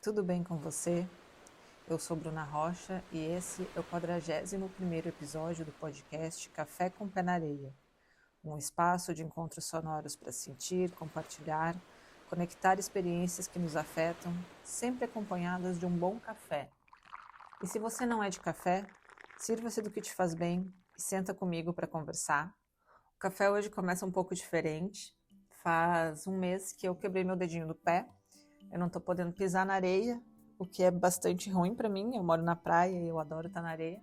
tudo bem com você? Eu sou Bruna Rocha e esse é o 41º episódio do podcast Café com Pé na Areia, um espaço de encontros sonoros para sentir, compartilhar, conectar experiências que nos afetam, sempre acompanhadas de um bom café. E se você não é de café, sirva-se do que te faz bem e senta comigo para conversar. O café hoje começa um pouco diferente. Faz um mês que eu quebrei meu dedinho do pé. Eu não tô podendo pisar na areia, o que é bastante ruim para mim. Eu moro na praia e eu adoro estar na areia.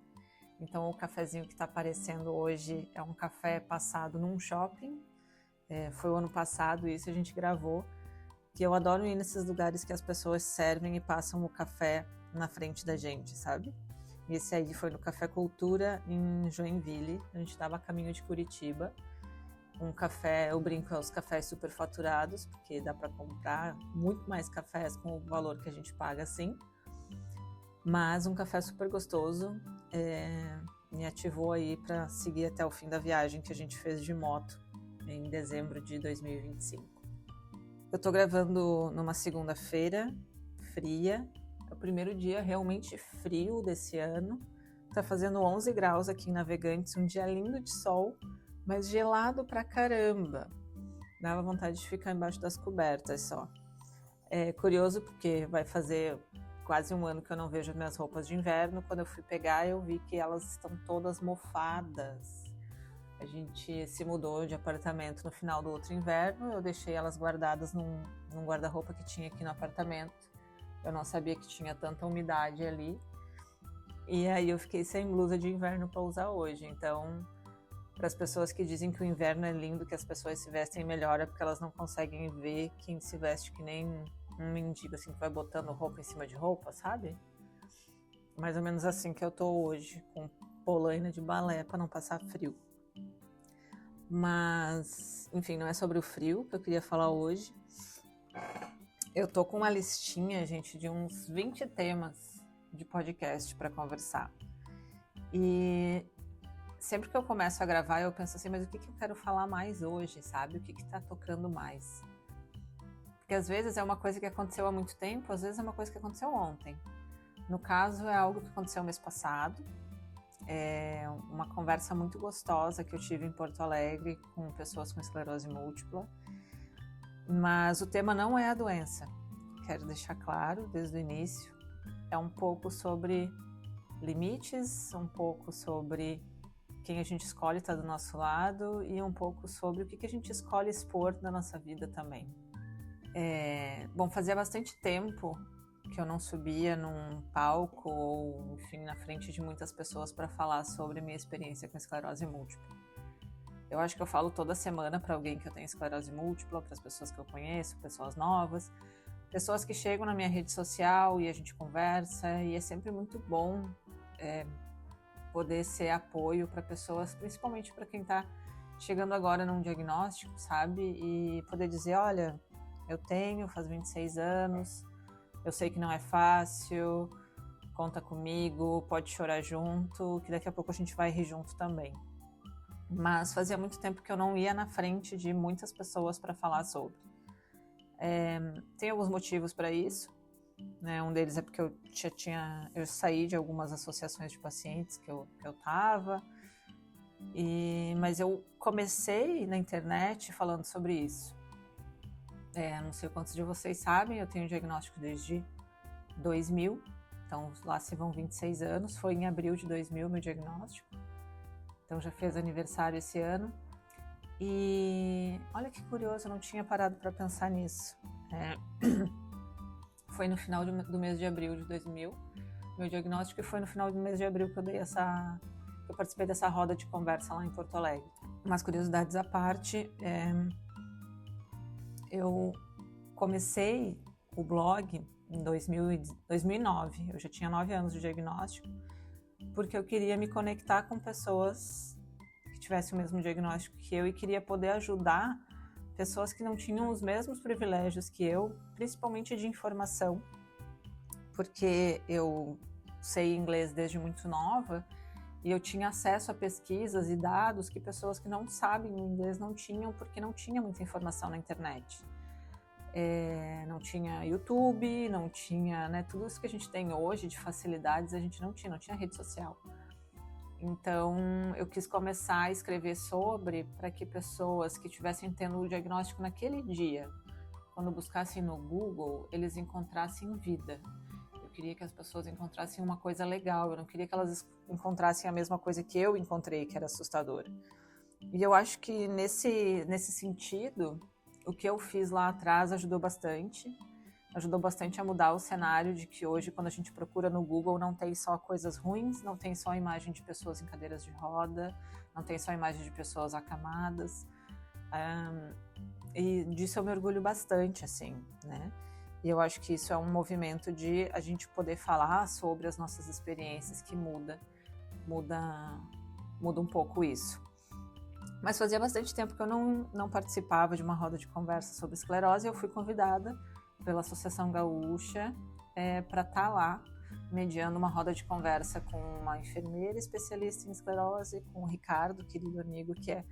Então o cafezinho que está aparecendo hoje é um café passado num shopping. Foi o ano passado, isso a gente gravou. Que eu adoro ir nesses lugares que as pessoas servem e passam o café na frente da gente, sabe? E esse aí foi no Café Cultura, em Joinville. A gente estava a caminho de Curitiba. Um café, eu brinco, é os cafés superfaturados, porque dá para comprar muito mais cafés com o valor que a gente paga, assim. Mas um café super gostoso, me ativou aí para seguir até o fim da viagem que a gente fez de moto em dezembro de 2025. Eu tô gravando numa segunda-feira fria, é o primeiro dia realmente frio desse ano. Tá fazendo 11 graus aqui em Navegantes, um dia lindo de sol, mas gelado pra caramba. Dava vontade de ficar embaixo das cobertas só. É curioso porque vai fazer quase um ano que eu não vejo minhas roupas de inverno. Quando eu fui pegar, eu vi que elas estão todas mofadas. A gente se mudou de apartamento no final do outro inverno. Eu deixei elas guardadas num guarda-roupa que tinha aqui no apartamento. Eu não sabia que tinha tanta umidade ali. E aí eu fiquei sem blusa de inverno para usar hoje. Então, para as pessoas que dizem que o inverno é lindo, que as pessoas se vestem melhor, é porque elas não conseguem ver quem se veste que nem um mendigo, assim, que vai botando roupa em cima de roupa, sabe? Mais ou menos assim que eu tô hoje, com polaina de balé para não passar frio. Mas, enfim, não é sobre o frio que eu queria falar hoje. Eu tô com uma listinha, gente, de uns 20 temas de podcast para conversar. E sempre que eu começo a gravar, eu penso assim, mas o que eu quero falar mais hoje, sabe? O que tá tocando mais? Porque às vezes é uma coisa que aconteceu há muito tempo, às vezes é uma coisa que aconteceu ontem. No caso, é algo que aconteceu mês passado. É uma conversa muito gostosa que eu tive em Porto Alegre com pessoas com esclerose múltipla. Mas o tema não é a doença. Quero deixar claro desde o início. É um pouco sobre limites, um pouco sobre quem a gente escolhe estar do nosso lado e um pouco sobre o que a gente escolhe expor na nossa vida também. Fazia bastante tempo que eu não subia num palco ou, enfim, na frente de muitas pessoas para falar sobre a minha experiência com esclerose múltipla. Eu acho que eu falo toda semana para alguém que eu tenho esclerose múltipla, para as pessoas que eu conheço, pessoas novas, pessoas que chegam na minha rede social e a gente conversa, e é sempre muito bom poder ser apoio para pessoas, principalmente para quem está chegando agora num diagnóstico, sabe? E poder dizer, olha, eu tenho, faz 26 anos, eu sei que não é fácil, conta comigo, pode chorar junto, que daqui a pouco a gente vai rir junto também. Mas fazia muito tempo que eu não ia na frente de muitas pessoas para falar sobre. Tem alguns motivos para isso, né? Um deles é porque eu saí de algumas associações de pacientes que eu estava, mas eu comecei na internet falando sobre isso. Não sei quantos de vocês sabem, eu tenho diagnóstico desde 2000, então lá se vão 26 anos, foi em abril de 2000 meu diagnóstico, então já fez aniversário esse ano. E olha que curioso, eu não tinha parado para pensar nisso. Foi no final do mês de abril de 2000, meu diagnóstico, e foi no final do mês de abril que eu participei dessa roda de conversa lá em Porto Alegre. Umas curiosidades à parte, eu comecei o blog em 2009, eu já tinha 9 anos de diagnóstico, porque eu queria me conectar com pessoas que tivessem o mesmo diagnóstico que eu e queria poder ajudar pessoas que não tinham os mesmos privilégios que eu, principalmente de informação, porque eu sei inglês desde muito nova e eu tinha acesso a pesquisas e dados que pessoas que não sabem o inglês não tinham, porque não tinha muita informação na internet. não tinha YouTube, não tinha, né, tudo isso que a gente tem hoje de facilidades, a gente não tinha rede social. Então, eu quis começar a escrever sobre, para que pessoas que estivessem tendo o diagnóstico naquele dia, quando buscassem no Google, eles encontrassem vida. Eu queria que as pessoas encontrassem uma coisa legal, eu não queria que elas encontrassem a mesma coisa que eu encontrei, que era assustadora. E eu acho que nesse sentido, o que eu fiz lá atrás ajudou bastante a mudar o cenário de que hoje, quando a gente procura no Google, não tem só coisas ruins, não tem só imagem de pessoas em cadeiras de roda, não tem só imagem de pessoas acamadas. E disso eu me orgulho bastante, assim, né? E eu acho que isso é um movimento de a gente poder falar sobre as nossas experiências que muda um pouco isso. Mas fazia bastante tempo que eu não participava de uma roda de conversa sobre esclerose, e eu fui convidada pela Associação Gaúcha para estar lá, mediando uma roda de conversa com uma enfermeira especialista em esclerose, com o Ricardo, querido amigo, que é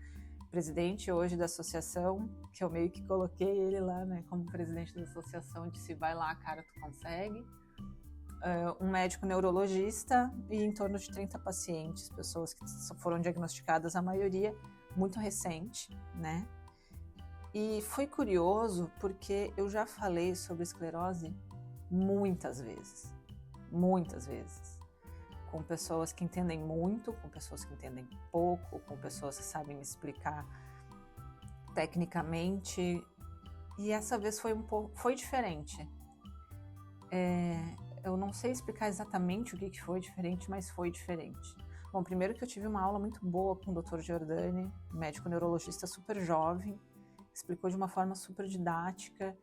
presidente hoje da associação, que eu meio que coloquei ele lá, né, como presidente da associação, e disse, vai lá, cara, tu consegue. Um médico neurologista e em torno de 30 pacientes, pessoas que foram diagnosticadas, a maioria muito recente, né? E foi curioso porque eu já falei sobre esclerose muitas vezes, com pessoas que entendem muito, com pessoas que entendem pouco, com pessoas que sabem explicar tecnicamente, e essa vez foi diferente. Eu não sei explicar exatamente o que foi diferente, mas foi diferente. Bom, primeiro que eu tive uma aula muito boa com o Dr. Giordani, médico neurologista super jovem, explicou de uma forma super didática,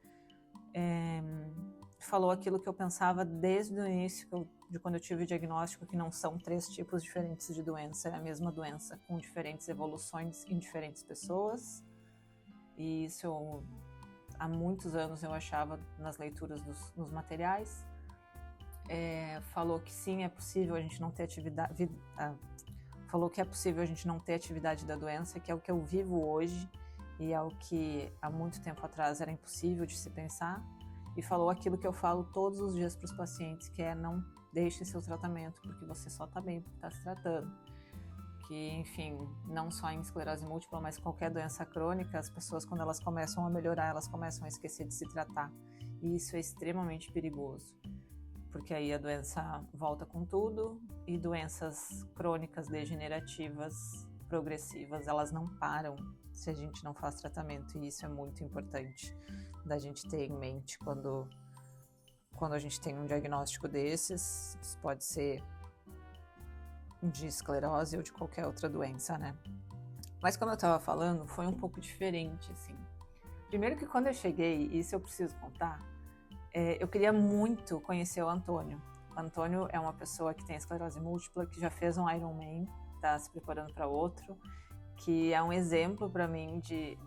falou aquilo que eu pensava desde o início, de quando eu tive o diagnóstico, que não são 3 tipos diferentes de doença, é a mesma doença com diferentes evoluções em diferentes pessoas. E isso há muitos anos eu achava nas leituras nos materiais. Falou que sim, é possível a gente não ter atividade, falou que é possível a gente não ter atividade da doença, que é o que eu vivo hoje e é o que há muito tempo atrás era impossível de se pensar, e falou aquilo que eu falo todos os dias para os pacientes, que é não deixe seu tratamento, porque você só está bem porque está se tratando. Que, enfim, não só em esclerose múltipla, mas qualquer doença crônica, as pessoas, quando elas começam a melhorar, elas começam a esquecer de se tratar, e isso é extremamente perigoso, porque aí a doença volta com tudo, e doenças crônicas degenerativas progressivas, elas não param se a gente não faz tratamento, e isso é muito importante da gente ter em mente quando a gente tem um diagnóstico desses. Isso pode ser de esclerose ou de qualquer outra doença, né? Mas como eu estava falando, foi um pouco diferente, assim. Primeiro que quando eu cheguei, isso eu preciso contar, eu queria muito conhecer o Antônio. O Antônio é uma pessoa que tem esclerose múltipla, que já fez um Ironman, está se preparando para outro, que é um exemplo para mim de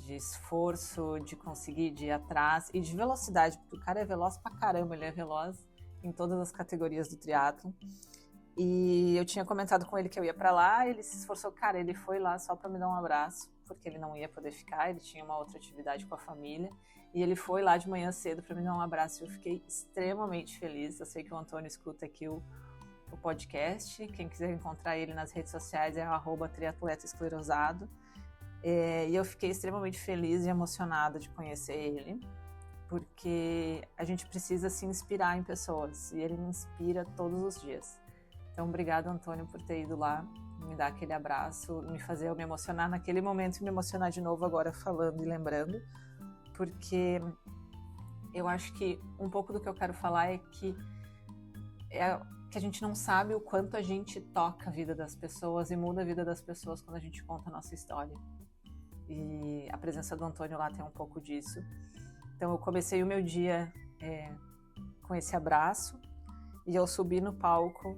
esforço, de conseguir ir atrás e de velocidade, porque o cara é veloz pra caramba, ele é veloz em todas as categorias do triatlon. E eu tinha comentado com ele que eu ia para lá, ele se esforçou, cara, ele foi lá só para me dar um abraço, porque ele não ia poder ficar, ele tinha uma outra atividade com a família, e ele foi lá de manhã cedo para me dar um abraço, e eu fiquei extremamente feliz. Eu sei que o Antônio escuta aqui o podcast, quem quiser encontrar ele nas redes sociais é @triatletaesclerosado, e eu fiquei extremamente feliz e emocionada de conhecer ele, porque a gente precisa se inspirar em pessoas, e ele me inspira todos os dias. Então, obrigado, Antônio, por ter ido lá, me dar aquele abraço, me fazer eu me emocionar naquele momento e me emocionar de novo agora falando e lembrando, porque eu acho que um pouco do que eu quero falar é que a gente não sabe o quanto a gente toca a vida das pessoas e muda a vida das pessoas quando a gente conta a nossa história. E a presença do Antônio lá tem um pouco disso. Então eu comecei o meu dia com esse abraço, e eu subi no palco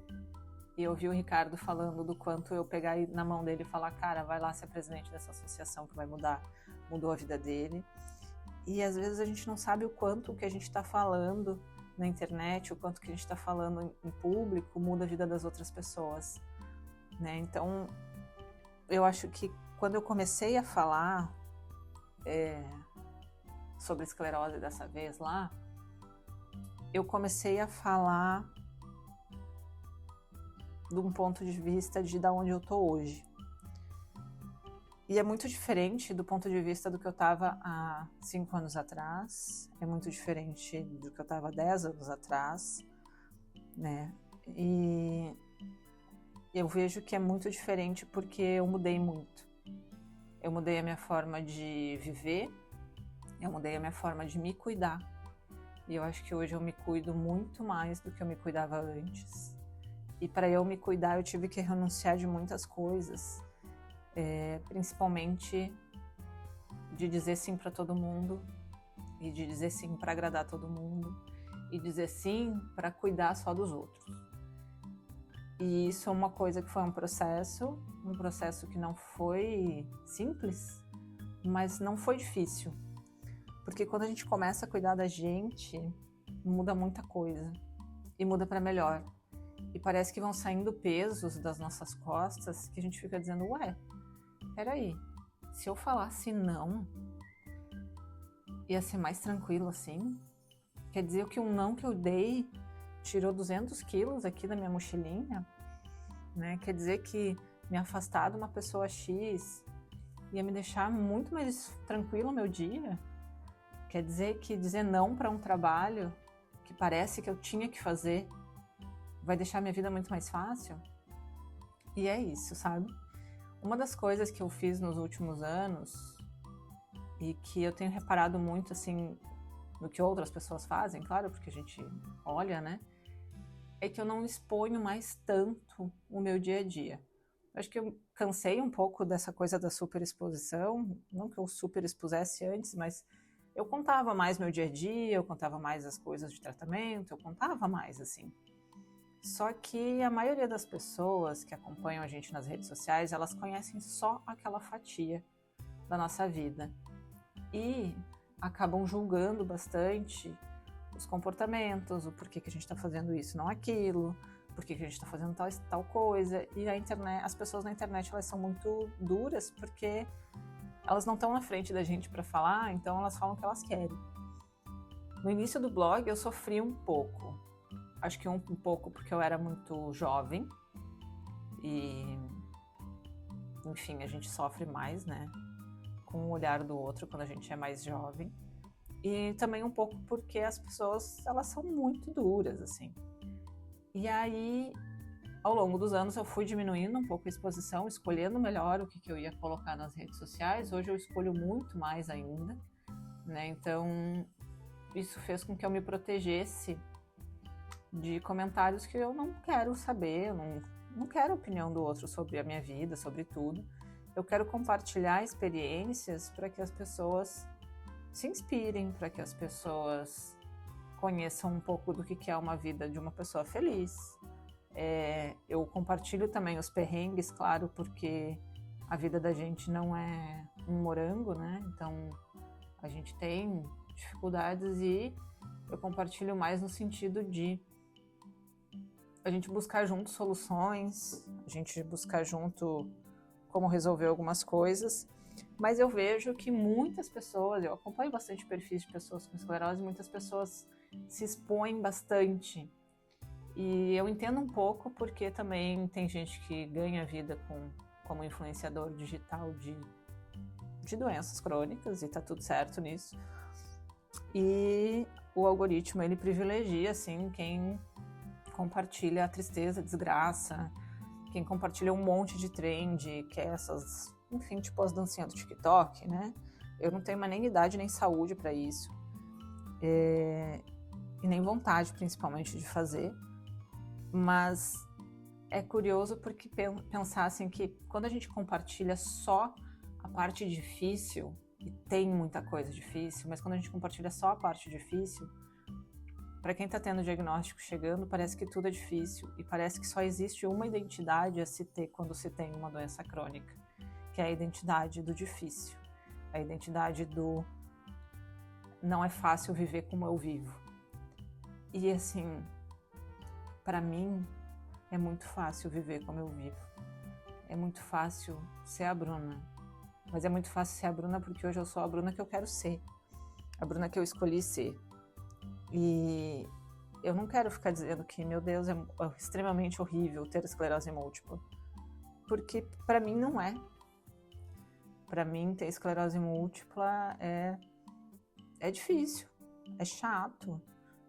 e eu vi o Ricardo falando do quanto eu pegar na mão dele e falar, cara, vai lá ser presidente dessa associação que vai mudou a vida dele. E às vezes a gente não sabe o quanto o que a gente está falando na internet, o quanto que a gente está falando em público muda a vida das outras pessoas, né? Então eu acho que quando eu comecei a falar, sobre esclerose dessa vez lá, eu comecei a falar de um ponto de vista de onde eu tô hoje. E é muito diferente do ponto de vista do que eu estava há 5 anos atrás, é muito diferente do que eu estava há 10 anos atrás, né? E eu vejo que é muito diferente porque eu mudei muito. Eu mudei a minha forma de viver, eu mudei a minha forma de me cuidar. E eu acho que hoje eu me cuido muito mais do que eu me cuidava antes. E para eu me cuidar, eu tive que renunciar de muitas coisas. Principalmente de dizer sim para todo mundo e de dizer sim para agradar todo mundo e dizer sim para cuidar só dos outros. E isso é uma coisa que foi um processo que não foi simples, mas não foi difícil, porque quando a gente começa a cuidar da gente, muda muita coisa e muda para melhor. E parece que vão saindo pesos das nossas costas que a gente fica dizendo, ué, peraí, se eu falasse não, ia ser mais tranquilo assim? Quer dizer que um não que eu dei tirou 200 quilos aqui da minha mochilinha? Né? Quer dizer que me afastar de uma pessoa X ia me deixar muito mais tranquilo o meu dia? Quer dizer que dizer não para um trabalho que parece que eu tinha que fazer vai deixar minha vida muito mais fácil? E é isso, sabe? Uma das coisas que eu fiz nos últimos anos e que eu tenho reparado muito, assim, no que outras pessoas fazem, claro, porque a gente olha, né? É que eu não exponho mais tanto o meu dia a dia. Eu acho que eu cansei um pouco dessa coisa da superexposição, não que eu superexpusesse antes, mas eu contava mais meu dia a dia, eu contava mais as coisas de tratamento, eu contava mais, assim. Só que a maioria das pessoas que acompanham a gente nas redes sociais, elas conhecem só aquela fatia da nossa vida e acabam julgando bastante os comportamentos, o porquê que a gente está fazendo isso, não aquilo, porquê que a gente está fazendo tal coisa. E a internet, as pessoas na internet, elas são muito duras porque elas não estão na frente da gente para falar, então elas falam o que elas querem. No início do blog eu sofri um pouco. Acho que um pouco porque eu era muito jovem e, enfim, a gente sofre mais, né, com o olhar do outro quando a gente é mais jovem. E também um pouco porque as pessoas, elas são muito duras, assim. E aí, ao longo dos anos, eu fui diminuindo um pouco a exposição, escolhendo melhor o que eu ia colocar nas redes sociais. Hoje eu escolho muito mais ainda, né? Então, isso fez com que eu me protegesse de comentários que eu não quero saber, eu não quero a opinião do outro sobre a minha vida, sobre tudo. Eu quero compartilhar experiências para que as pessoas se inspirem, para que as pessoas conheçam um pouco do que é uma vida de uma pessoa feliz. Eu compartilho também os perrengues, claro, porque a vida da gente não é um morango, né? Então a gente tem dificuldades e eu compartilho mais no sentido de a gente buscar junto soluções, a gente buscar junto como resolver algumas coisas, mas eu vejo que muitas pessoas, eu acompanho bastante perfis de pessoas com esclerose, muitas pessoas se expõem bastante. E eu entendo um pouco porque também tem gente que ganha vida como influenciador digital de doenças crônicas e tá tudo certo nisso. E o algoritmo, ele privilegia, assim, quem compartilha a tristeza, a desgraça, quem compartilha um monte de trend, que é essas, enfim, tipo as dancinhas do TikTok, né? Eu não tenho mais nem idade nem saúde para isso. E nem vontade, principalmente, de fazer. Mas é curioso porque pensar assim que quando a gente compartilha só a parte difícil, e tem muita coisa difícil, mas quando a gente compartilha só a parte difícil, para quem está tendo o diagnóstico chegando, parece que tudo é difícil e parece que só existe uma identidade a se ter quando se tem uma doença crônica, que é a identidade do difícil, a identidade do não é fácil viver como eu vivo. E assim, para mim, é muito fácil viver como eu vivo. É muito fácil ser a Bruna. Mas é muito fácil ser a Bruna porque hoje eu sou a Bruna que eu quero ser. a Bruna que eu escolhi ser. E eu não quero ficar dizendo que, meu Deus, é extremamente horrível ter esclerose múltipla, porque para mim não é. Para mim, ter esclerose múltipla é difícil, é chato.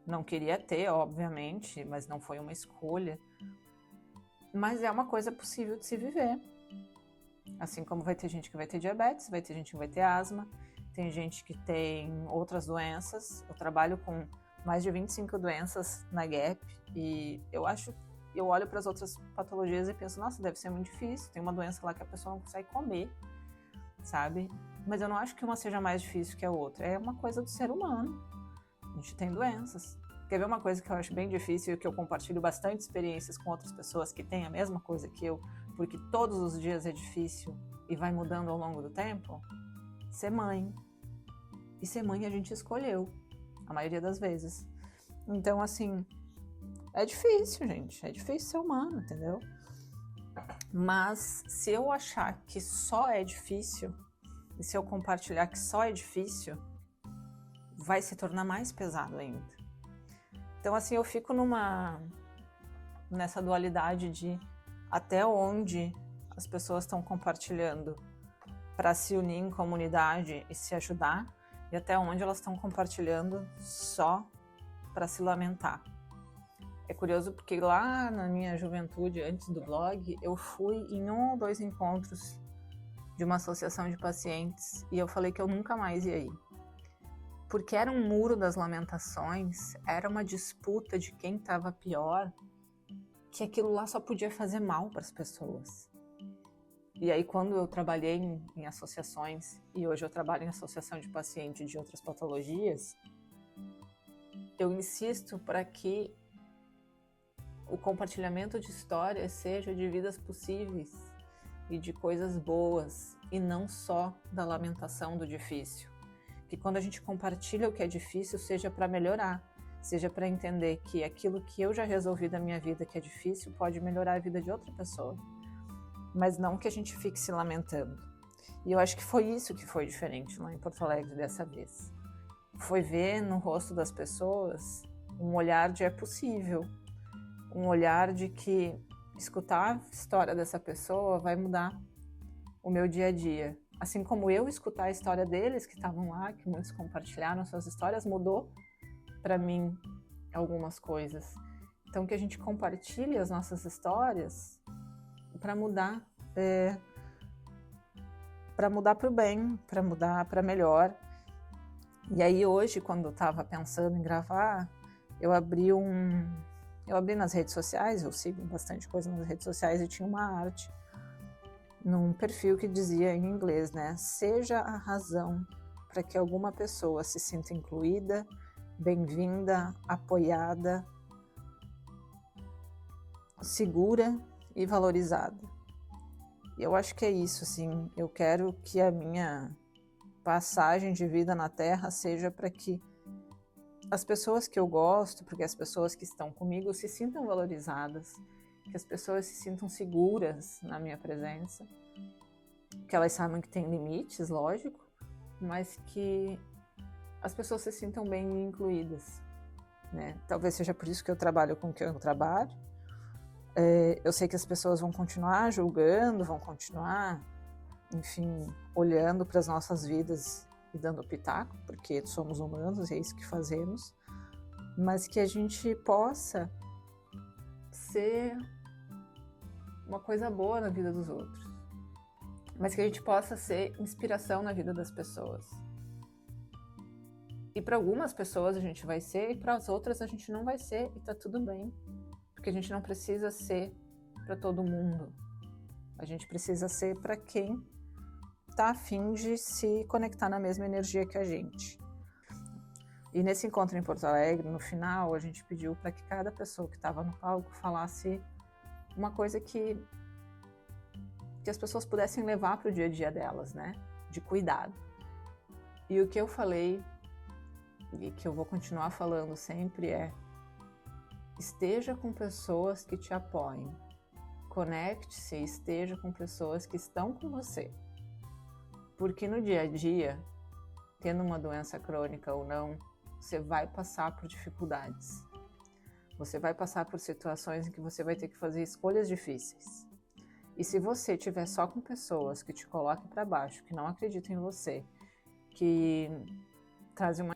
Não queria ter, obviamente, mas não foi uma escolha. Mas é uma coisa possível de se viver. Assim como vai ter gente que vai ter diabetes, vai ter gente que vai ter asma, tem gente que tem outras doenças. Eu trabalho com mais de 25 doenças na GAP e eu olho para as outras patologias e penso, nossa, deve ser muito difícil. Tem uma doença lá que a pessoa não consegue comer, sabe? Mas eu não acho que uma seja mais difícil que a outra. É uma coisa do ser humano. A gente tem doenças. Quer ver uma coisa que eu acho bem difícil e que eu compartilho bastante experiências com outras pessoas que têm a mesma coisa que eu, porque todos os dias é difícil e vai mudando ao longo do tempo? Ser mãe. E ser mãe a gente escolheu, a maioria das vezes. Então, assim, é difícil, gente. É difícil ser humano, entendeu? Mas se eu achar que só é difícil, e se eu compartilhar que só é difícil, vai se tornar mais pesado ainda. Então, assim, eu fico nessa dualidade de até onde as pessoas estão compartilhando para se unir em comunidade e se ajudar, e até onde elas estão compartilhando só para se lamentar. É curioso porque lá na minha juventude, antes do blog, eu fui em 1 ou 2 encontros de uma associação de pacientes e eu falei que eu nunca mais ia ir. Porque era um muro das lamentações, era uma disputa de quem estava pior, que aquilo lá só podia fazer mal para as pessoas. E aí quando eu trabalhei em associações, e hoje eu trabalho em associação de pacientes de outras patologias, eu insisto para que o compartilhamento de histórias seja de vidas possíveis e de coisas boas, e não só da lamentação do difícil. Que quando a gente compartilha o que é difícil, seja para melhorar, seja para entender que aquilo que eu já resolvi da minha vida que é difícil pode melhorar a vida de outra pessoa, mas não que a gente fique se lamentando. E eu acho que foi isso que foi diferente lá em Porto Alegre dessa vez. Foi ver no rosto das pessoas um olhar de é possível, um olhar de que escutar a história dessa pessoa vai mudar o meu dia a dia. Assim como eu escutar a história deles que estavam lá, que muitos compartilharam suas histórias, mudou para mim algumas coisas. Então que a gente compartilhe as nossas histórias para mudar para o bem, para mudar para melhor. E aí hoje, quando eu estava pensando em gravar, eu abri nas redes sociais, eu sigo bastante coisa nas redes sociais, e tinha uma arte num perfil que dizia em inglês, né? Seja a razão para que alguma pessoa se sinta incluída, bem-vinda, apoiada, segura e valorizada. E eu acho que é isso, assim, eu quero que a minha passagem de vida na Terra seja para que as pessoas que eu gosto, porque as pessoas que estão comigo se sintam valorizadas, que as pessoas se sintam seguras na minha presença, que elas saibam que tem limites, lógico, mas que as pessoas se sintam bem incluídas, né? Talvez seja por isso que eu trabalho com o que eu trabalho. Eu sei que as pessoas vão continuar julgando, vão continuar, enfim, olhando para as nossas vidas e dando pitaco, porque somos humanos e é isso que fazemos, mas que a gente possa ser uma coisa boa na vida dos outros, mas que a gente possa ser inspiração na vida das pessoas. E para algumas pessoas a gente vai ser, e para as outras a gente não vai ser, e tá tudo bem, porque a gente não precisa ser para todo mundo. A gente precisa ser para quem tá a fim de se conectar na mesma energia que a gente. E nesse encontro em Porto Alegre, no final, a gente pediu para que cada pessoa que estava no palco falasse uma coisa que as pessoas pudessem levar para o dia a dia delas, né? De cuidado. E o que eu falei, e que eu vou continuar falando sempre, é: esteja com pessoas que te apoiem. Conecte-se e esteja com pessoas que estão com você. Porque no dia a dia tendo uma doença crônica ou não, você vai passar por dificuldades. Você vai passar por situações em que você vai ter que fazer escolhas difíceis. E se você estiver só com pessoas que te coloquem para baixo, que não acreditam em você, que trazem